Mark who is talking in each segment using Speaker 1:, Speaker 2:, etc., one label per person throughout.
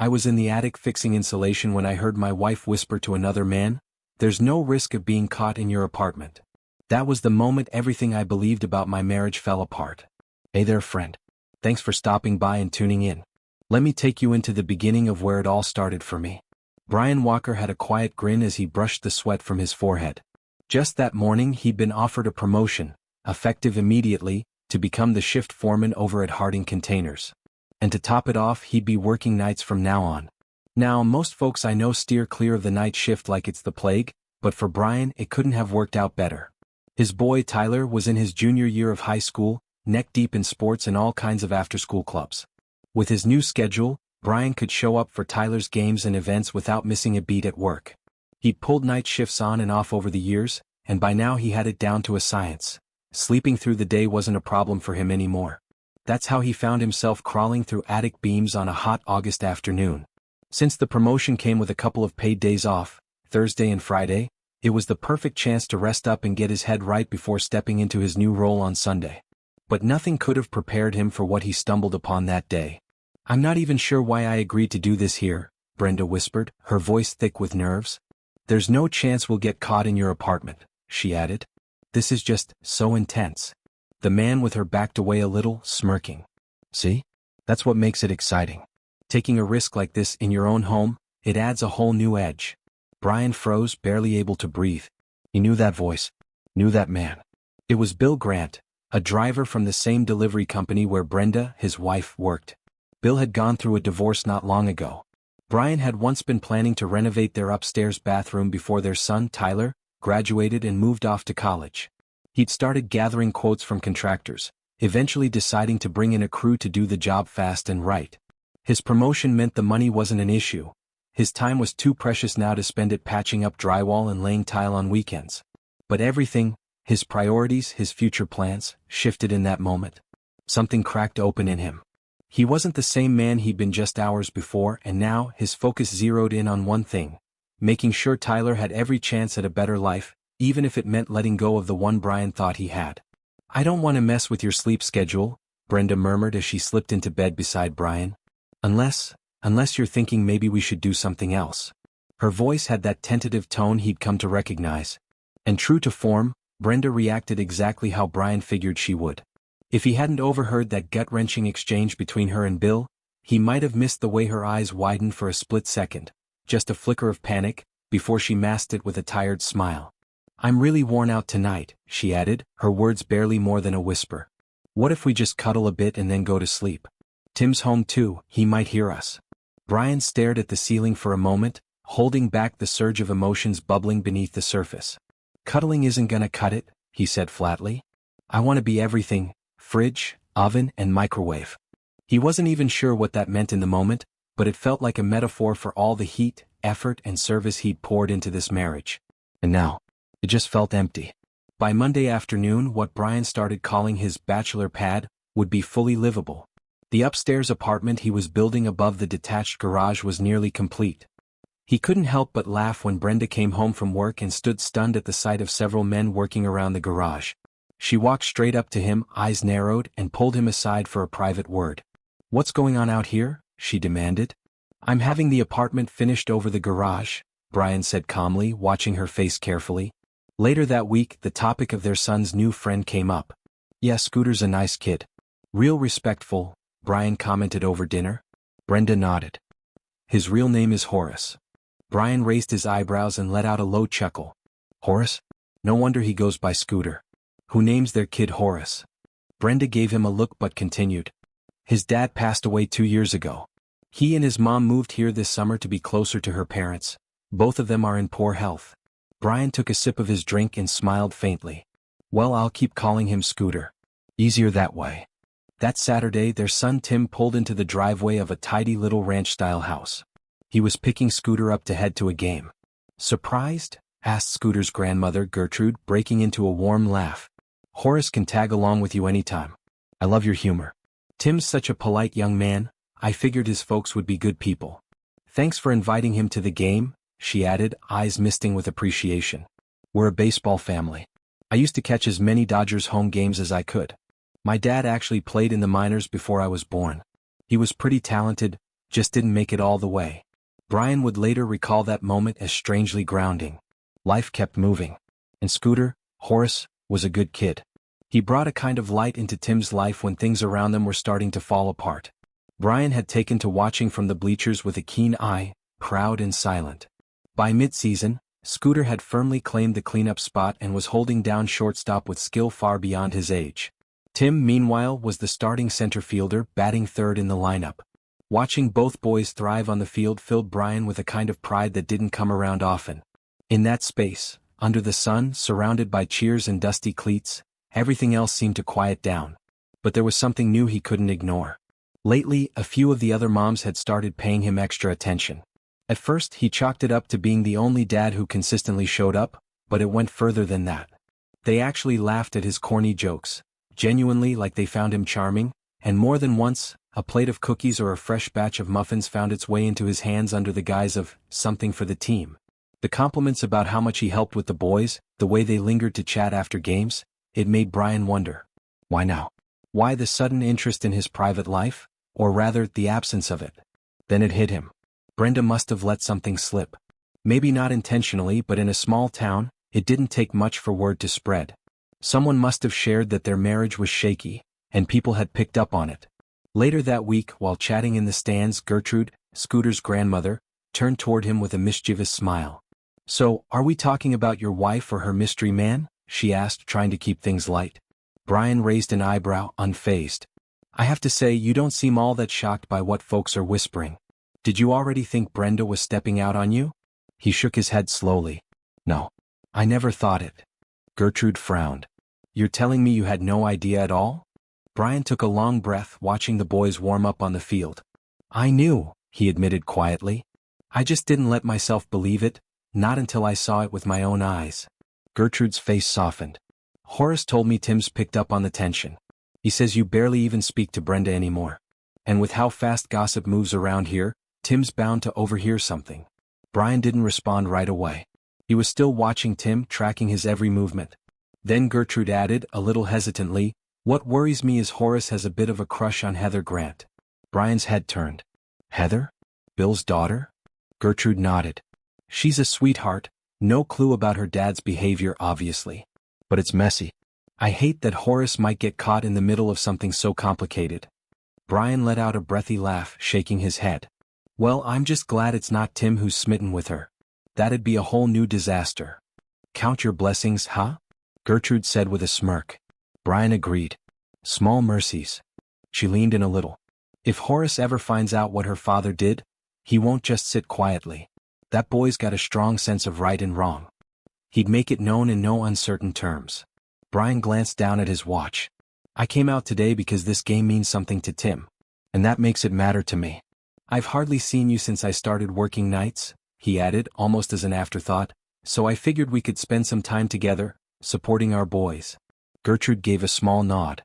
Speaker 1: I was in the attic fixing insulation when I heard my wife whisper to another man, "There's no risk of being caught in your apartment." That was the moment everything I believed about my marriage fell apart. Hey there, friend. Thanks for stopping by and tuning in. Let me take you into the beginning of where it all started for me. Brian Walker had a quiet grin as he brushed the sweat from his forehead. Just that morning he'd been offered a promotion, effective immediately, to become the shift foreman over at Harding Containers. And to top it off, he'd be working nights from now on. Now, most folks I know steer clear of the night shift like it's the plague, but for Brian it couldn't have worked out better. His boy Tyler was in his junior year of high school, neck-deep in sports and all kinds of after-school clubs. With his new schedule, Brian could show up for Tyler's games and events without missing a beat at work. He'd pulled night shifts on and off over the years, and by now he had it down to a science. Sleeping through the day wasn't a problem for him anymore. That's how he found himself crawling through attic beams on a hot August afternoon. Since the promotion came with a couple of paid days off, Thursday and Friday, it was the perfect chance to rest up and get his head right before stepping into his new role on Sunday. But nothing could have prepared him for what he stumbled upon that day. "I'm not even sure why I agreed to do this here," Brenda whispered, her voice thick with nerves. "There's no chance we'll get caught in your apartment," she added. "This is just so intense." The man with her backed away a little, smirking. "See? That's what makes it exciting. Taking a risk like this in your own home, it adds a whole new edge." Brian froze, barely able to breathe. He knew that voice. Knew that man. It was Bill Grant, a driver from the same delivery company where Brenda, his wife, worked. Bill had gone through a divorce not long ago. Brian had once been planning to renovate their upstairs bathroom before their son, Tyler, graduated and moved off to college. He'd started gathering quotes from contractors, eventually deciding to bring in a crew to do the job fast and right. His promotion meant the money wasn't an issue. His time was too precious now to spend it patching up drywall and laying tile on weekends. But everything, his priorities, his future plans, shifted in that moment. Something cracked open in him. He wasn't the same man he'd been just hours before, and now his focus zeroed in on one thing: making sure Tyler had every chance at a better life, even if it meant letting go of the one Brian thought he had. "I don't want to mess with your sleep schedule," Brenda murmured as she slipped into bed beside Brian. Unless you're thinking maybe we should do something else." Her voice had that tentative tone he'd come to recognize. And true to form, Brenda reacted exactly how Brian figured she would. If he hadn't overheard that gut-wrenching exchange between her and Bill, he might have missed the way her eyes widened for a split second, just a flicker of panic, before she masked it with a tired smile. "I'm really worn out tonight," she added, her words barely more than a whisper. "What if we just cuddle a bit and then go to sleep? Tim's home too, he might hear us." Brian stared at the ceiling for a moment, holding back the surge of emotions bubbling beneath the surface. "Cuddling isn't gonna cut it," he said flatly. "I want to be everything: fridge, oven, and microwave." He wasn't even sure what that meant in the moment, but it felt like a metaphor for all the heat, effort, and service he'd poured into this marriage. And now, it just felt empty. By Monday afternoon, what Brian started calling his bachelor pad would be fully livable. The upstairs apartment he was building above the detached garage was nearly complete. He couldn't help but laugh when Brenda came home from work and stood stunned at the sight of several men working around the garage. She walked straight up to him, eyes narrowed, and pulled him aside for a private word. "What's going on out here?" she demanded. "I'm having the apartment finished over the garage," Brian said calmly, watching her face carefully. Later that week, the topic of their son's new friend came up. "Yeah, Scooter's a nice kid. Real respectful," Brian commented over dinner. Brenda nodded. "His real name is Horace." Brian raised his eyebrows and let out a low chuckle. "Horace? No wonder he goes by Scooter. Who names their kid Horace?" Brenda gave him a look but continued. "His dad passed away 2 years ago. He and his mom moved here this summer to be closer to her parents. Both of them are in poor health." Brian took a sip of his drink and smiled faintly. "Well, I'll keep calling him Scooter. Easier that way." That Saturday, their son Tim pulled into the driveway of a tidy little ranch-style house. He was picking Scooter up to head to a game. "Surprised?" asked Scooter's grandmother, Gertrude, breaking into a warm laugh. "Horace can tag along with you anytime. I love your humor. Tim's such a polite young man, I figured his folks would be good people." "Thanks for inviting him to the game," she added, eyes misting with appreciation. "We're a baseball family. I used to catch as many Dodgers home games as I could. My dad actually played in the minors before I was born. He was pretty talented, just didn't make it all the way. Brian would later recall that moment as strangely grounding. Life kept moving. And Scooter, Horace, was a good kid. He brought a kind of light into Tim's life when things around them were starting to fall apart. Brian had taken to watching from the bleachers with a keen eye, proud and silent. By mid-season, Scooter had firmly claimed the cleanup spot and was holding down shortstop with skill far beyond his age. Tim, meanwhile, was the starting center fielder, batting third in the lineup. Watching both boys thrive on the field filled Brian with a kind of pride that didn't come around often. In that space, under the sun, surrounded by cheers and dusty cleats, everything else seemed to quiet down. But there was something new he couldn't ignore. Lately, a few of the other moms had started paying him extra attention. At first, he chalked it up to being the only dad who consistently showed up, but it went further than that. They actually laughed at his corny jokes, genuinely like they found him charming, and more than once, a plate of cookies or a fresh batch of muffins found its way into his hands under the guise of something for the team. The compliments about how much he helped with the boys, the way they lingered to chat after games, it made Brian wonder. Why now? Why the sudden interest in his private life? Or rather, the absence of it. Then it hit him. Brenda must have let something slip. Maybe not intentionally, but in a small town, it didn't take much for word to spread. Someone must have shared that their marriage was shaky, and people had picked up on it. Later that week, while chatting in the stands, Gertrude, Scooter's grandmother, turned toward him with a mischievous smile. "So, are we talking about your wife or her mystery man?" she asked, trying to keep things light. Brian raised an eyebrow, unfazed. "I have to say, you don't seem all that shocked by what folks are whispering. Did you already think Brenda was stepping out on you?" He shook his head slowly. "No. I never thought it." Gertrude frowned. "You're telling me you had no idea at all?" Brian took a long breath, watching the boys warm up on the field. "I knew," he admitted quietly. "I just didn't let myself believe it, not until I saw it with my own eyes." Gertrude's face softened. "Horace told me Tim's picked up on the tension. He says you barely even speak to Brenda anymore. And with how fast gossip moves around here, Tim's bound to overhear something." Brian didn't respond right away. He was still watching Tim, tracking his every movement. Then Gertrude added, a little hesitantly, "What worries me is Horace has a bit of a crush on Heather Grant." Brian's head turned. "Heather? Bill's daughter?" Gertrude nodded. "She's a sweetheart, no clue about her dad's behavior obviously. But it's messy. I hate that Horace might get caught in the middle of something so complicated." Brian let out a breathy laugh, shaking his head. "Well, I'm just glad it's not Tim who's smitten with her. That'd be a whole new disaster." "Count your blessings, huh?" Gertrude said with a smirk. Brian agreed. "Small mercies." She leaned in a little. "If Horace ever finds out what her father did, he won't just sit quietly. That boy's got a strong sense of right and wrong. He'd make it known in no uncertain terms." Brian glanced down at his watch. "I came out today because this game means something to Tim. And that makes it matter to me. I've hardly seen you since I started working nights," he added, almost as an afterthought, "so I figured we could spend some time together, supporting our boys." Gertrude gave a small nod.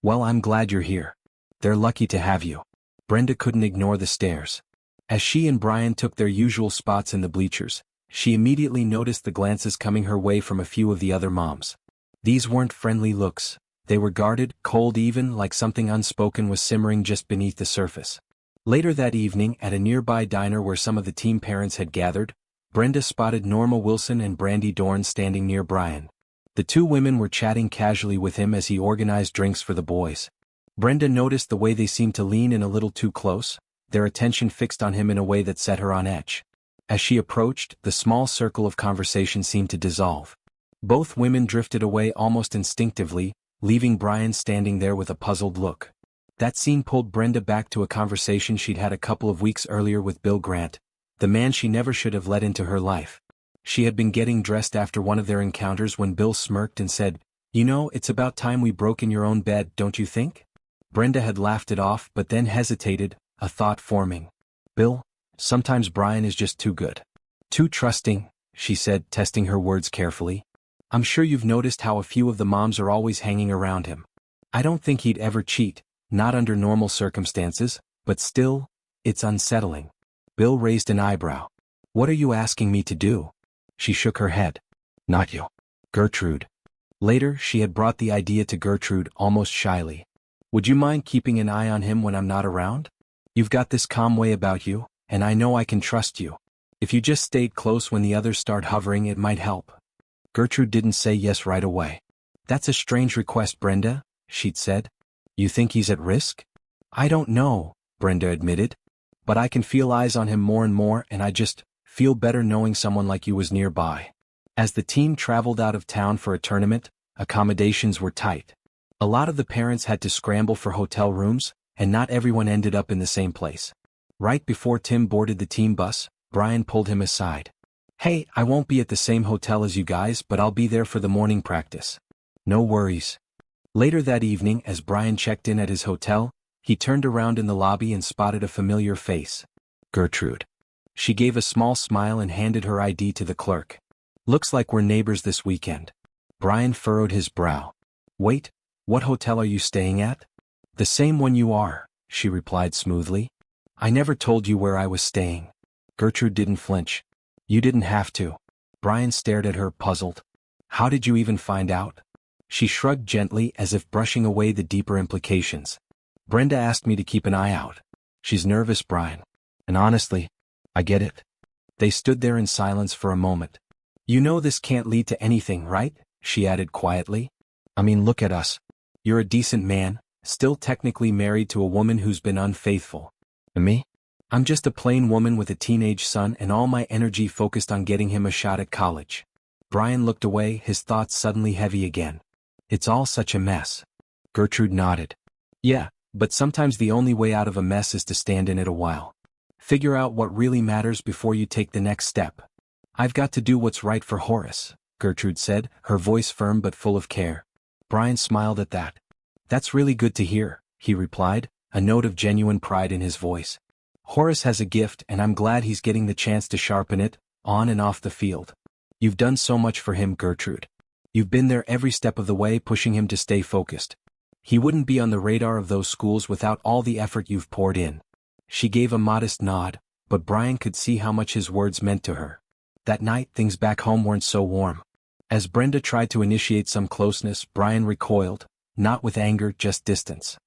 Speaker 1: "Well, I'm glad you're here. They're lucky to have you." Brenda couldn't ignore the stares. As she and Brian took their usual spots in the bleachers, she immediately noticed the glances coming her way from a few of the other moms. These weren't friendly looks. They were guarded, cold even, like something unspoken was simmering just beneath the surface. Later that evening, at a nearby diner where some of the team parents had gathered, Brenda spotted Norma Wilson and Brandy Dorn standing near Brian. The two women were chatting casually with him as he organized drinks for the boys. Brenda noticed the way they seemed to lean in a little too close, their attention fixed on him in a way that set her on edge. As she approached, the small circle of conversation seemed to dissolve. Both women drifted away almost instinctively, leaving Brian standing there with a puzzled look. That scene pulled Brenda back to a conversation she'd had a couple of weeks earlier with Bill Grant, the man she never should have let into her life. She had been getting dressed after one of their encounters when Bill smirked and said, "You know, it's about time we broke in your own bed, don't you think?" Brenda had laughed it off but then hesitated, a thought forming. "Bill, sometimes Brian is just too good. Too trusting," she said, testing her words carefully. "I'm sure you've noticed how a few of the moms are always hanging around him. I don't think he'd ever cheat, not under normal circumstances, but still, it's unsettling." Bill raised an eyebrow. "What are you asking me to do?" She shook her head. "Not you. Gertrude." Later, she had brought the idea to Gertrude almost shyly. "Would you mind keeping an eye on him when I'm not around? You've got this calm way about you, and I know I can trust you. If you just stayed close when the others start hovering, it might help." Gertrude didn't say yes right away. "That's a strange request, Brenda," she'd said. "You think he's at risk?" "I don't know," Brenda admitted. "But I can feel eyes on him more and more, and I just feel better knowing someone like you was nearby." As the team traveled out of town for a tournament, accommodations were tight. A lot of the parents had to scramble for hotel rooms, and not everyone ended up in the same place. Right before Tim boarded the team bus, Brian pulled him aside. "Hey, I won't be at the same hotel as you guys, but I'll be there for the morning practice." "No worries." Later that evening, as Brian checked in at his hotel, he turned around in the lobby and spotted a familiar face. Gertrude. She gave a small smile and handed her ID to the clerk. "Looks like we're neighbors this weekend." Brian furrowed his brow. "Wait, what hotel are you staying at?" "The same one you are," she replied smoothly. "I never told you where I was staying." Gertrude didn't flinch. "You didn't have to." Brian stared at her, puzzled. "How did you even find out?" She shrugged gently, as if brushing away the deeper implications. "Brenda asked me to keep an eye out. She's nervous, Brian. And honestly, I get it." They stood there in silence for a moment. "You know this can't lead to anything, right?" she added quietly. "I mean, look at us. You're a decent man, still technically married to a woman who's been unfaithful. And me? I'm just a plain woman with a teenage son and all my energy focused on getting him a shot at college." Brian looked away, his thoughts suddenly heavy again. "It's all such a mess." Gertrude nodded. "Yeah, but sometimes the only way out of a mess is to stand in it a while. Figure out what really matters before you take the next step." "I've got to do what's right for Horace," Gertrude said, her voice firm but full of care. Brian smiled at that. "That's really good to hear," he replied, a note of genuine pride in his voice. "Horace has a gift, and I'm glad he's getting the chance to sharpen it, on and off the field. You've done so much for him, Gertrude. You've been there every step of the way, pushing him to stay focused. He wouldn't be on the radar of those schools without all the effort you've poured in." She gave a modest nod, but Brian could see how much his words meant to her. That night, things back home weren't so warm. As Brenda tried to initiate some closeness, Brian recoiled, not with anger, just distance.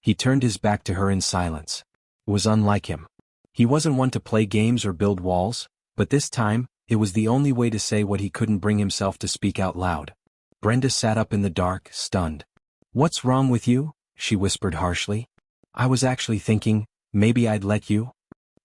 Speaker 1: He turned his back to her in silence. It was unlike him. He wasn't one to play games or build walls, but this time, it was the only way to say what he couldn't bring himself to speak out loud. Brenda sat up in the dark, stunned. "What's wrong with you?" she whispered harshly. "I was actually thinking, maybe I'd let you."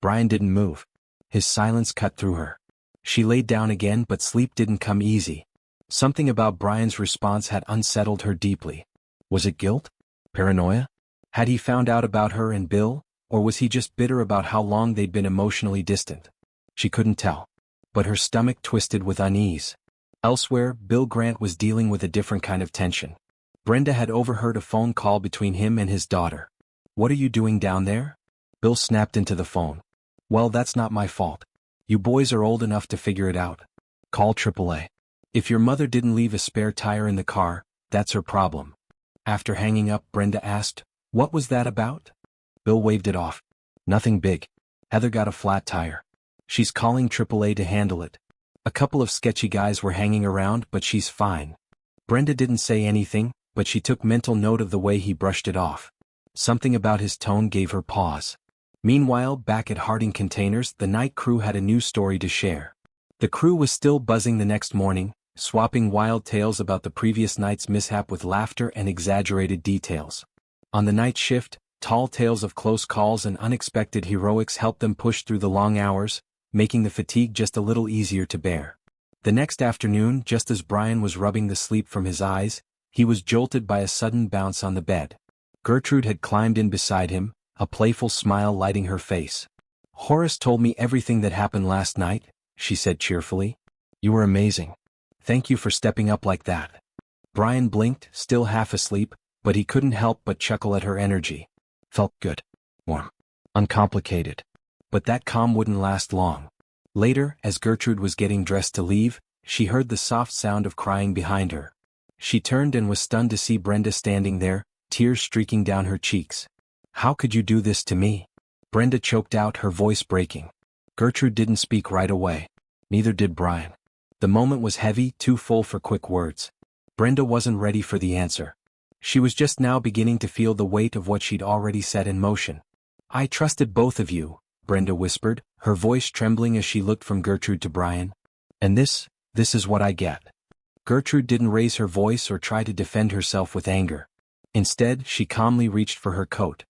Speaker 1: Brian didn't move. His silence cut through her. She laid down again, but sleep didn't come easy. Something about Brian's response had unsettled her deeply. Was it guilt? Paranoia? Had he found out about her and Bill, or was he just bitter about how long they'd been emotionally distant? She couldn't tell. But her stomach twisted with unease. Elsewhere, Bill Grant was dealing with a different kind of tension. Brenda had overheard a phone call between him and his daughter. "What are you doing down there?" Bill snapped into the phone. "Well, that's not my fault. You boys are old enough to figure it out. Call AAA. If your mother didn't leave a spare tire in the car, that's her problem." After hanging up, Brenda asked, "What was that about?" Bill waved it off. "Nothing big. Heather got a flat tire. She's calling AAA to handle it. A couple of sketchy guys were hanging around, but she's fine." Brenda didn't say anything, but she took mental note of the way he brushed it off. Something about his tone gave her pause. Meanwhile, back at Harding Containers, the night crew had a new story to share. The crew was still buzzing the next morning, swapping wild tales about the previous night's mishap with laughter and exaggerated details. On the night shift, tall tales of close calls and unexpected heroics helped them push through the long hours, making the fatigue just a little easier to bear. The next afternoon, just as Brian was rubbing the sleep from his eyes, he was jolted by a sudden bounce on the bed. Gertrude had climbed in beside him, a playful smile lighting her face. "Horace told me everything that happened last night," she said cheerfully. "You were amazing. Thank you for stepping up like that." Brian blinked, still half asleep, but he couldn't help but chuckle at her energy. Felt good. Warm. Uncomplicated. But that calm wouldn't last long. Later, as Gertrude was getting dressed to leave, she heard the soft sound of crying behind her. She turned and was stunned to see Brenda standing there, tears streaking down her cheeks. "How could you do this to me?" Brenda choked out, her voice breaking. Gertrude didn't speak right away. Neither did Brian. The moment was heavy, too full for quick words. Brenda wasn't ready for the answer. She was just now beginning to feel the weight of what she'd already set in motion. I trusted both of you, Brenda whispered, her voice trembling as she looked from Gertrude to Brian. And this is what I get. Gertrude didn't raise her voice or try to defend herself with anger. Instead, she calmly reached for her coat.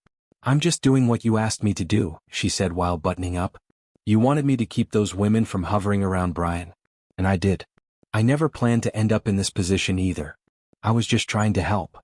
Speaker 1: I'm just doing what you asked me to do, she said while buttoning up. You wanted me to keep those women from hovering around Brian. And I did. I never planned to end up in this position either. I was just trying to help.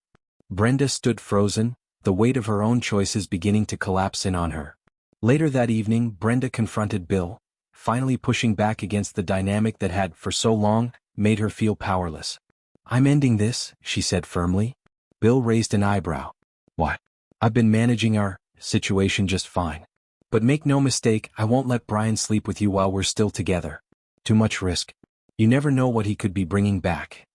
Speaker 1: Brenda stood frozen, the weight of her own choices beginning to collapse in on her. Later that evening, Brenda confronted Bill, finally pushing back against the dynamic that had, for so long, made her feel powerless. I'm ending this, she said firmly. Bill raised an eyebrow. What? I've been managing our situation just fine. But make no mistake, I won't let Brian sleep with you while we're still together. Too much risk. You never know what he could be bringing back.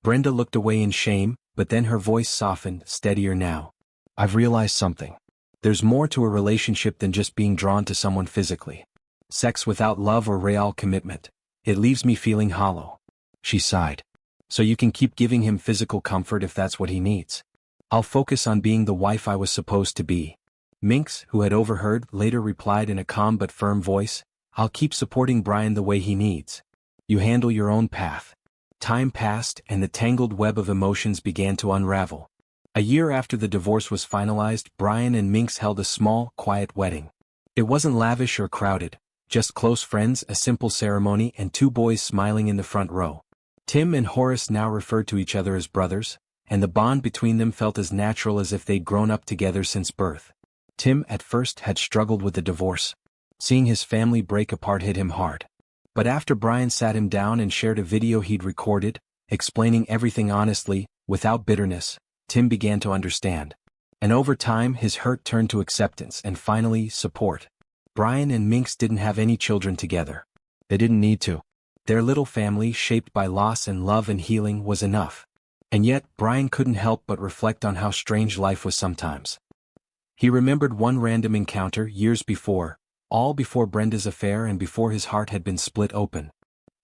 Speaker 1: Brenda looked away in shame, but then her voice softened, steadier now. I've realized something. There's more to a relationship than just being drawn to someone physically. Sex without love or real commitment. It leaves me feeling hollow. She sighed. So you can keep giving him physical comfort if that's what he needs. I'll focus on being the wife I was supposed to be. Minx, who had overheard, later replied in a calm but firm voice, I'll keep supporting Brian the way he needs. You handle your own path. Time passed and the tangled web of emotions began to unravel. A year after the divorce was finalized, Brian and Minx held a small, quiet wedding. It wasn't lavish or crowded, just close friends, a simple ceremony, and two boys smiling in the front row. Tim and Horace now referred to each other as brothers, and the bond between them felt as natural as if they'd grown up together since birth. Tim, at first, had struggled with the divorce. Seeing his family break apart hit him hard. But after Brian sat him down and shared a video he'd recorded, explaining everything honestly, without bitterness, Tim began to understand. And over time, his hurt turned to acceptance and finally, support. Brian and Minx didn't have any children together. They didn't need to. Their little family, shaped by loss and love and healing, was enough. And yet, Brian couldn't help but reflect on how strange life was sometimes. He remembered one random encounter years before, all before Brenda's affair and before his heart had been split open.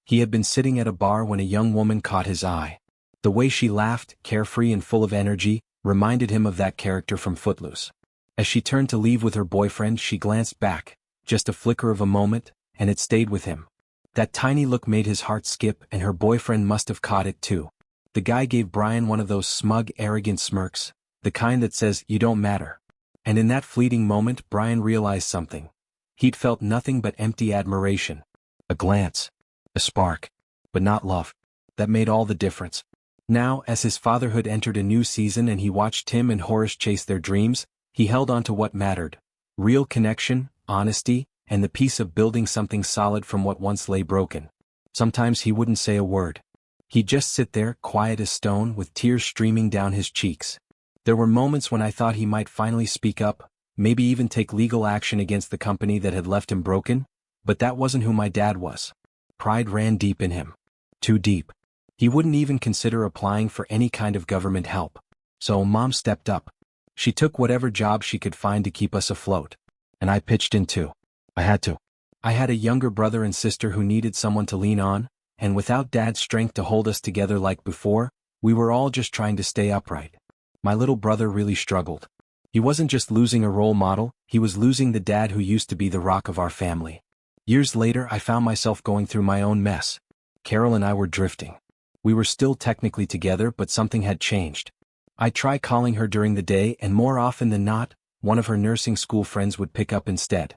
Speaker 1: He had been sitting at a bar when a young woman caught his eye. The way she laughed, carefree and full of energy, reminded him of that character from Footloose. As she turned to leave with her boyfriend, she glanced back, just a flicker of a moment, and it stayed with him. That tiny look made his heart skip, and her boyfriend must have caught it too. The guy gave Brian one of those smug, arrogant smirks, the kind that says, you don't matter. And in that fleeting moment, Brian realized something. He'd felt nothing but empty admiration. A glance. A spark. But not love. That made all the difference. Now, as his fatherhood entered a new season and he watched Tim and Horace chase their dreams, he held on to what mattered. Real connection, honesty, and the peace of building something solid from what once lay broken. Sometimes he wouldn't say a word. He'd just sit there, quiet as stone, with tears streaming down his cheeks. There were moments when I thought he might finally speak up, maybe even take legal action against the company that had left him broken, but that wasn't who my dad was. Pride ran deep in him. Too deep. He wouldn't even consider applying for any kind of government help. So Mom stepped up. She took whatever job she could find to keep us afloat. And I pitched in too. I had to. I had a younger brother and sister who needed someone to lean on, and without Dad's strength to hold us together like before, we were all just trying to stay upright. My little brother really struggled. He wasn't just losing a role model, he was losing the dad who used to be the rock of our family. Years later, I found myself going through my own mess. Carol and I were drifting. We were still technically together, but something had changed. I'd try calling her during the day, and more often than not, one of her nursing school friends would pick up instead.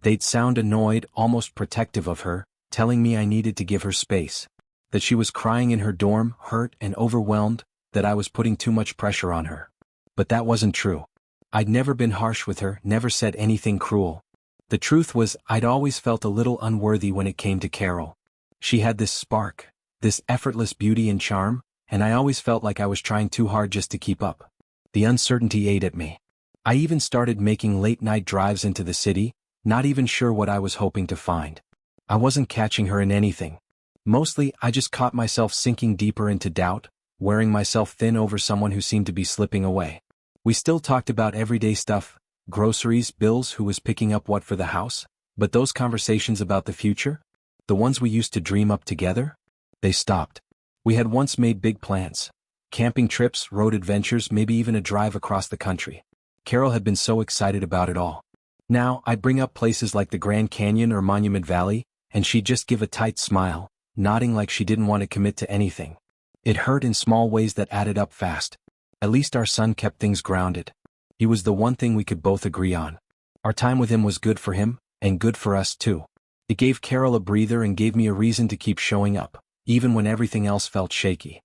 Speaker 1: They'd sound annoyed, almost protective of her, telling me I needed to give her space. That she was crying in her dorm, hurt and overwhelmed, that I was putting too much pressure on her. But that wasn't true. I'd never been harsh with her, never said anything cruel. The truth was, I'd always felt a little unworthy when it came to Carol. She had this spark, this effortless beauty and charm, and I always felt like I was trying too hard just to keep up. The uncertainty ate at me. I even started making late-night drives into the city, not even sure what I was hoping to find. I wasn't catching her in anything. Mostly, I just caught myself sinking deeper into doubt, wearing myself thin over someone who seemed to be slipping away. We still talked about everyday stuff, groceries, bills, who was picking up what for the house, but those conversations about the future, the ones we used to dream up together, they stopped. We had once made big plans. Camping trips, road adventures, maybe even a drive across the country. Carol had been so excited about it all. Now, I'd bring up places like the Grand Canyon or Monument Valley, and she'd just give a tight smile, nodding like she didn't want to commit to anything. It hurt in small ways that added up fast. At least our son kept things grounded. He was the one thing we could both agree on. Our time with him was good for him, and good for us too. It gave Carol a breather and gave me a reason to keep showing up, even when everything else felt shaky.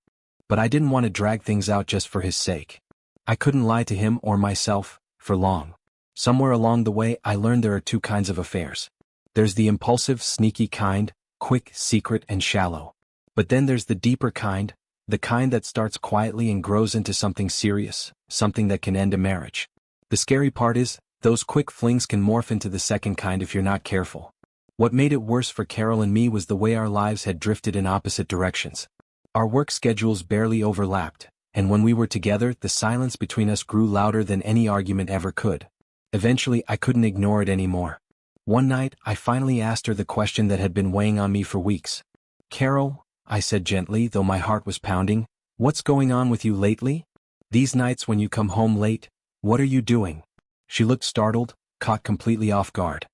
Speaker 1: But I didn't want to drag things out just for his sake. I couldn't lie to him or myself for long. Somewhere along the way I learned there are two kinds of affairs. There's the impulsive, sneaky kind, quick, secret, and shallow. But then there's the deeper kind, the kind that starts quietly and grows into something serious, something that can end a marriage. The scary part is, those quick flings can morph into the second kind if you're not careful. What made it worse for Carol and me was the way our lives had drifted in opposite directions. Our work schedules barely overlapped, and when we were together, the silence between us grew louder than any argument ever could. Eventually, I couldn't ignore it anymore. One night, I finally asked her the question that had been weighing on me for weeks. "Carol," I said gently, though my heart was pounding, "what's going on with you lately? These nights when you come home late, what are you doing?" She looked startled, caught completely off guard.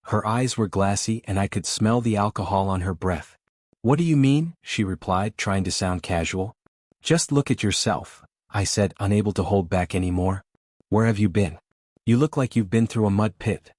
Speaker 1: Her eyes were glassy and I could smell the alcohol on her breath. "What do you mean?" she replied, trying to sound casual. "Just look at yourself," I said, unable to hold back anymore. "Where have you been? You look like you've been through a mud pit."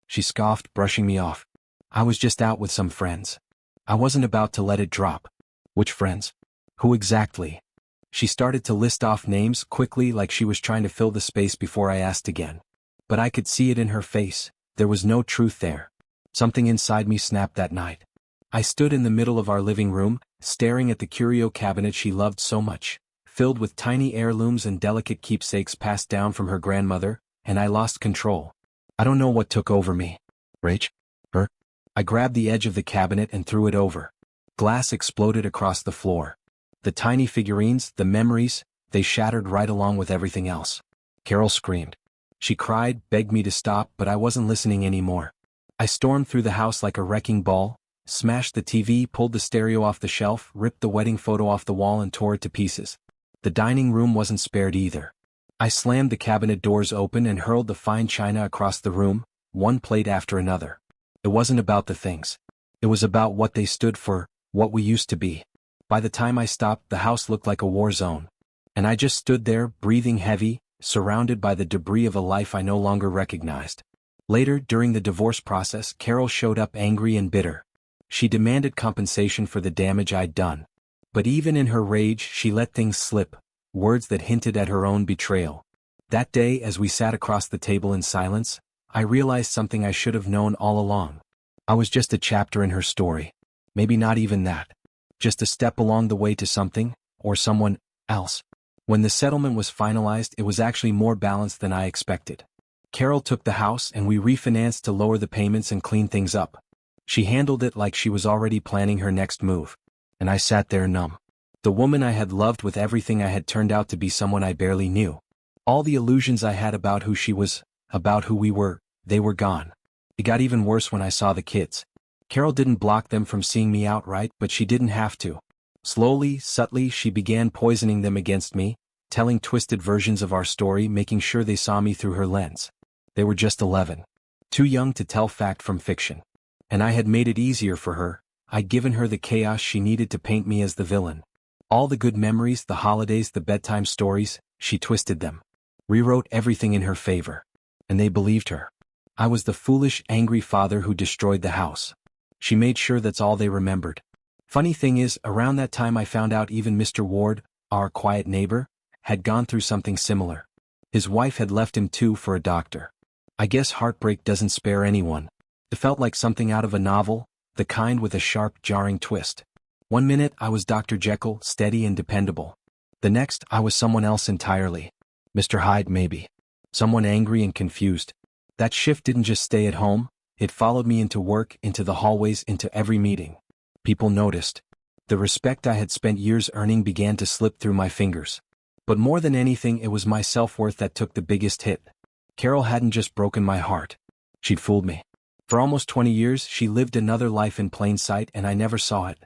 Speaker 1: She scoffed, brushing me off. "I was just out with some friends." I wasn't about to let it drop. "Which friends? Who exactly?" She started to list off names quickly like she was trying to fill the space before I asked again. But I could see it in her face, there was no truth there. Something inside me snapped that night. I stood in the middle of our living room, staring at the curio cabinet she loved so much, filled with tiny heirlooms and delicate keepsakes passed down from her grandmother, and I lost control. I don't know what took over me. Rage? Her? I grabbed the edge of the cabinet and threw it over. Glass exploded across the floor. The tiny figurines, the memories, they shattered right along with everything else. Carol screamed. She cried, begged me to stop, but I wasn't listening anymore. I stormed through the house like a wrecking ball, smashed the TV, pulled the stereo off the shelf, ripped the wedding photo off the wall and tore it to pieces. The dining room wasn't spared either. I slammed the cabinet doors open and hurled the fine china across the room, one plate after another. It wasn't about the things. It was about what they stood for, what we used to be. By the time I stopped, the house looked like a war zone. And I just stood there, breathing heavy, surrounded by the debris of a life I no longer recognized. Later, during the divorce process, Carol showed up angry and bitter. She demanded compensation for the damage I'd done. But even in her rage, she let things slip, words that hinted at her own betrayal. That day, as we sat across the table in silence, I realized something I should have known all along. I was just a chapter in her story. Maybe not even that. Just a step along the way to something, or someone, else. When the settlement was finalized, it was actually more balanced than I expected. Carol took the house and we refinanced to lower the payments and clean things up. She handled it like she was already planning her next move. And I sat there numb. The woman I had loved with everything I had turned out to be someone I barely knew. All the illusions I had about who she was, about who we were, they were gone. It got even worse when I saw the kids. Carol didn't block them from seeing me outright, but she didn't have to. Slowly, subtly, she began poisoning them against me, telling twisted versions of our story, making sure they saw me through her lens. They were just 11. Too young to tell fact from fiction. And I had made it easier for her. I'd given her the chaos she needed to paint me as the villain. All the good memories, the holidays, the bedtime stories, she twisted them. Rewrote everything in her favor. And they believed her. I was the foolish, angry father who destroyed the house. She made sure that's all they remembered. Funny thing is, around that time I found out even Mr. Ward, our quiet neighbor, had gone through something similar. His wife had left him too for a doctor. I guess heartbreak doesn't spare anyone. It felt like something out of a novel, the kind with a sharp, jarring twist. One minute I was Dr. Jekyll, steady and dependable. The next I was someone else entirely. Mr. Hyde maybe. Someone angry and confused. That shift didn't just stay at home, it followed me into work, into the hallways, into every meeting. People noticed. The respect I had spent years earning began to slip through my fingers. But more than anything, it was my self-worth that took the biggest hit. Carol hadn't just broken my heart. She'd fooled me. For almost 20 years, she lived another life in plain sight and I never saw it.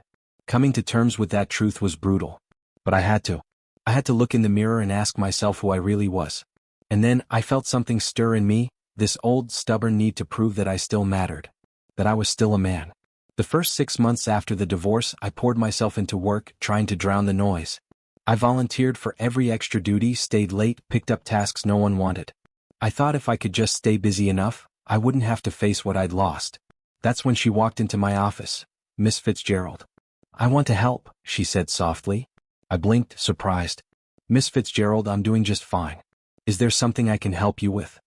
Speaker 1: Coming to terms with that truth was brutal. But I had to. I had to look in the mirror and ask myself who I really was. And then I felt something stir in me, This old, stubborn need to prove that I still mattered. That I was still a man. The first 6 months after the divorce, I poured myself into work, trying to drown the noise. I volunteered for every extra duty, stayed late, picked up tasks no one wanted. I thought if I could just stay busy enough, I wouldn't have to face what I'd lost. That's when she walked into my office. Miss Fitzgerald. "I want to help," she said softly. I blinked, surprised. "Miss Fitzgerald, I'm doing just fine. Is there something I can help you with?"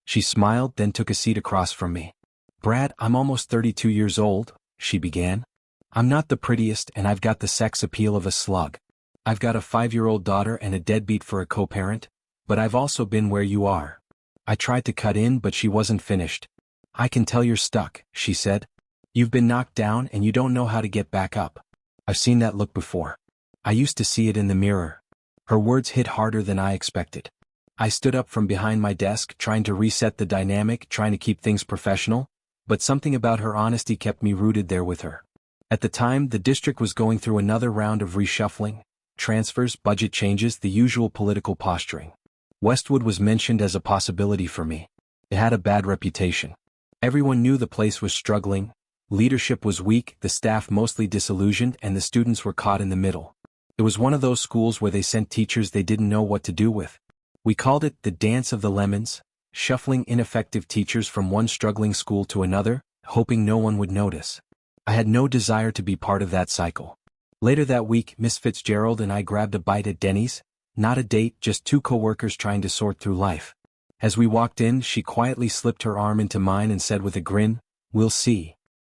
Speaker 1: She smiled, then took a seat across from me. "Brad, I'm almost 32 years old," she began. "I'm not the prettiest, and I've got the sex appeal of a slug. I've got a 5-year-old daughter and a deadbeat for a co-parent, but I've also been where you are." I tried to cut in, but she wasn't finished. "I can tell you're stuck," she said. "You've been knocked down and you don't know how to get back up." I've seen that look before. I used to see it in the mirror. Her words hit harder than I expected. I stood up from behind my desk, trying to reset the dynamic, trying to keep things professional, but something about her honesty kept me rooted there with her. At the time, the district was going through another round of reshuffling, transfers, budget changes, the usual political posturing. Westwood was mentioned as a possibility for me. It had a bad reputation. Everyone knew the place was struggling, leadership was weak, the staff mostly disillusioned, and the students were caught in the middle. It was one of those schools where they sent teachers they didn't know what to do with. We called it the dance of the lemons, shuffling ineffective teachers from one struggling school to another, hoping no one would notice. I had no desire to be part of that cycle. Later that week, Miss Fitzgerald and I grabbed a bite at Denny's. Not a date, just two coworkers trying to sort through life. As we walked in, she quietly slipped her arm into mine and said with a grin, "We'll see."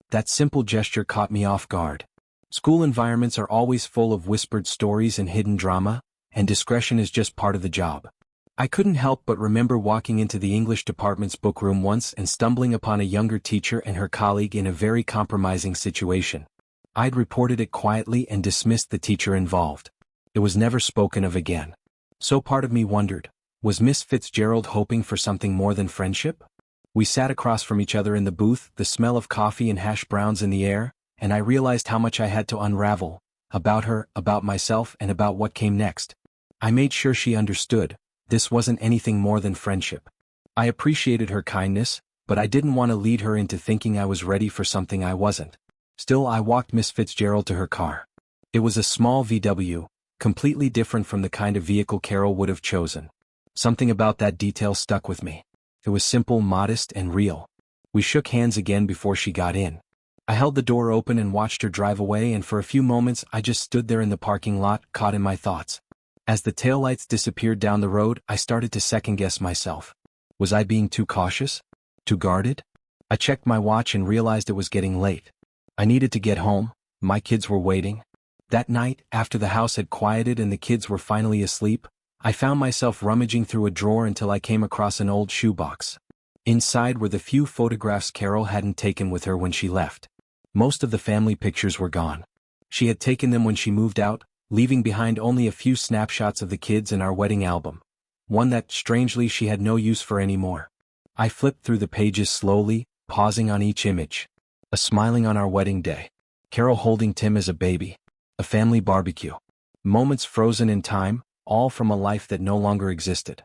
Speaker 1: That simple gesture caught me off guard. School environments are always full of whispered stories and hidden drama, and discretion is just part of the job. I couldn't help but remember walking into the English department's book room once and stumbling upon a younger teacher and her colleague in a very compromising situation. I'd reported it quietly and dismissed the teacher involved. It was never spoken of again. So part of me wondered, was Miss Fitzgerald hoping for something more than friendship? We sat across from each other in the booth, the smell of coffee and hash browns in the air, and I realized how much I had to unravel, about her, about myself, and about what came next. I made sure she understood, this wasn't anything more than friendship. I appreciated her kindness, but I didn't want to lead her into thinking I was ready for something I wasn't. Still, I walked Miss Fitzgerald to her car. It was a small VW, completely different from the kind of vehicle Carol would have chosen. Something about that detail stuck with me. It was simple, modest, and real. We shook hands again before she got in. I held the door open and watched her drive away, and for a few moments I just stood there in the parking lot, caught in my thoughts. As the taillights disappeared down the road, I started to second-guess myself. Was I being too cautious? Too guarded? I checked my watch and realized it was getting late. I needed to get home. My kids were waiting. That night, after the house had quieted and the kids were finally asleep, I found myself rummaging through a drawer until I came across an old shoebox. Inside were the few photographs Carol hadn't taken with her when she left. Most of the family pictures were gone. She had taken them when she moved out, leaving behind only a few snapshots of the kids and our wedding album, one that, strangely, she had no use for anymore. I flipped through the pages slowly, pausing on each image. A smiling on our wedding day. Carol holding Tim as a baby. A family barbecue. Moments frozen in time, all from a life that no longer existed.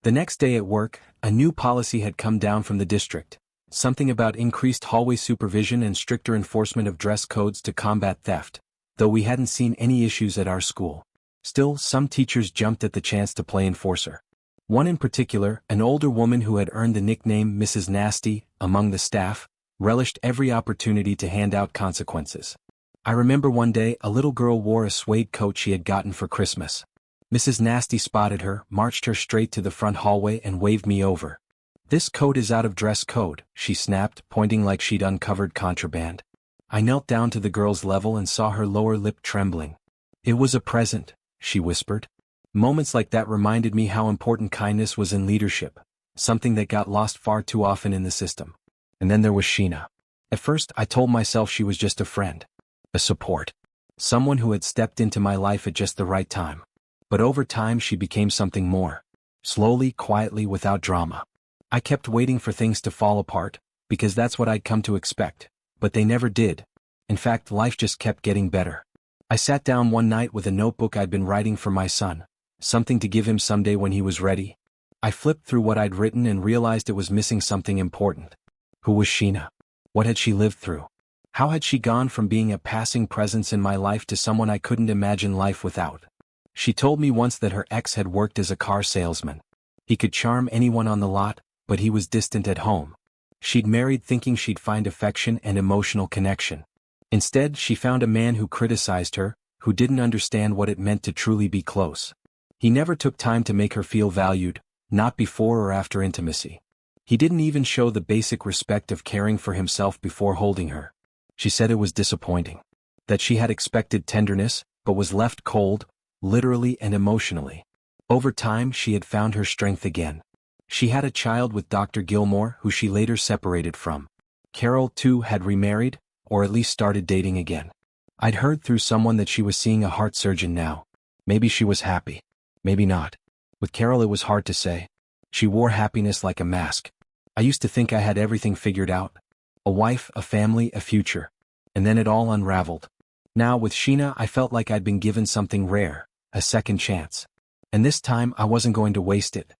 Speaker 1: The next day at work, a new policy had come down from the district. Something about increased hallway supervision and stricter enforcement of dress codes to combat theft, though we hadn't seen any issues at our school. Still, some teachers jumped at the chance to play enforcer. One in particular, an older woman who had earned the nickname Mrs. Nasty among the staff, relished every opportunity to hand out consequences. I remember one day a little girl wore a suede coat she had gotten for Christmas. Mrs. Nasty spotted her, marched her straight to the front hallway and waved me over. "This coat is out of dress code," she snapped, pointing like she'd uncovered contraband. I knelt down to the girl's level and saw her lower lip trembling. "It was a present," she whispered. Moments like that reminded me how important kindness was in leadership, something that got lost far too often in the system. And then there was Sheena. At first, I told myself she was just a friend. A support. Someone who had stepped into my life at just the right time. But over time she became something more. Slowly, quietly, without drama. I kept waiting for things to fall apart, because that's what I'd come to expect, but they never did. In fact, life just kept getting better. I sat down one night with a notebook I'd been writing for my son, something to give him someday when he was ready. I flipped through what I'd written and realized it was missing something important. Who was Sheena? What had she lived through? How had she gone from being a passing presence in my life to someone I couldn't imagine life without? She told me once that her ex had worked as a car salesman. He could charm anyone on the lot, but he was distant at home. She'd married thinking she'd find affection and emotional connection. Instead, she found a man who criticized her, who didn't understand what it meant to truly be close. He never took time to make her feel valued, not before or after intimacy. He didn't even show the basic respect of caring for himself before holding her. She said it was disappointing. That she had expected tenderness, but was left cold, literally and emotionally. Over time, she had found her strength again. She had a child with Dr. Gilmore, who she later separated from. Carol, too, had remarried, or at least started dating again. I'd heard through someone that she was seeing a heart surgeon now. Maybe she was happy. Maybe not. With Carol, it was hard to say. She wore happiness like a mask. I used to think I had everything figured out. A wife, a family, a future. And then it all unraveled. Now, with Sheena, I felt like I'd been given something rare, a second chance. And this time, I wasn't going to waste it.